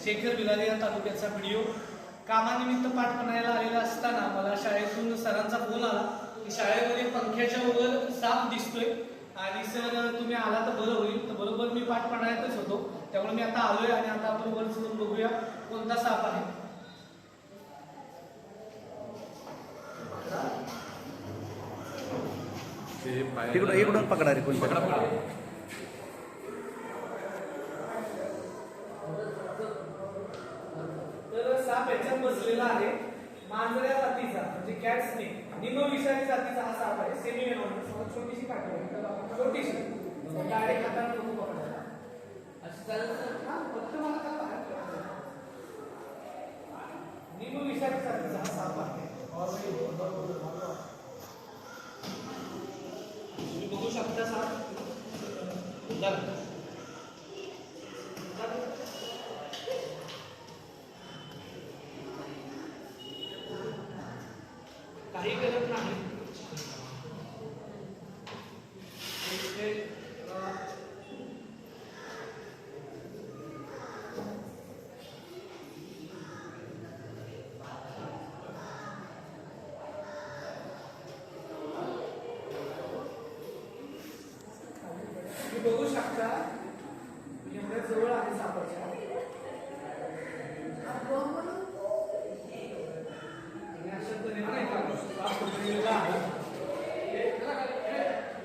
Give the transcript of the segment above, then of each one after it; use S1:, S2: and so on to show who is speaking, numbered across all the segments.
S1: शेखर बिलारी या तालुक्याचा व्हिडिओ कामानिमित्त पाठ बनायला आलेला असताना मला शाळेतून सरांचा फोन आला की शाळेमध्ये पंख्याच्या वर साप दिसतोय आणि सर तुम्ही आला तर बरं होईल. तर बरोबर मी पाठ पाण्यातच होतो, त्यामुळे मी आता आलोय आणि आता आपण वर चढून बघूया कोणता साप आहे.
S2: इकडून पकडा रे कोण पकडा.
S1: तर साप याच्यात बसलेला आहे. मांजऱ्या जातीचा म्हणजे कॅट स्नेक निमविषारी जातीचा हा साप आहे. सेमी वेनोमस छोटीशी काठी आहे, छोटीशी डायरेक्ट हाताने नको पकडायला. असं चालतं हा फक्त मला का बाहेर पडायचं. निमविषारी जातीचा हा साप आहे. तुम्ही बघू शकता साप काही करत नाही. तुम्ही बघू शकता एवढ्या जवळ आहे सापाच्या.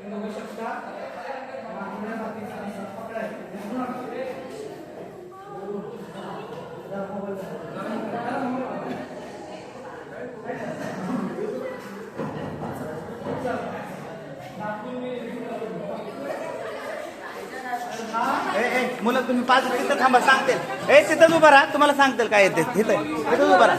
S1: बघू शकता
S2: मुलं तुम्ही 5 तिथं थांबा सांगतील. तिथं उभा राहा, तुम्हाला सांगतील काय येते. तिथं उभा राहा.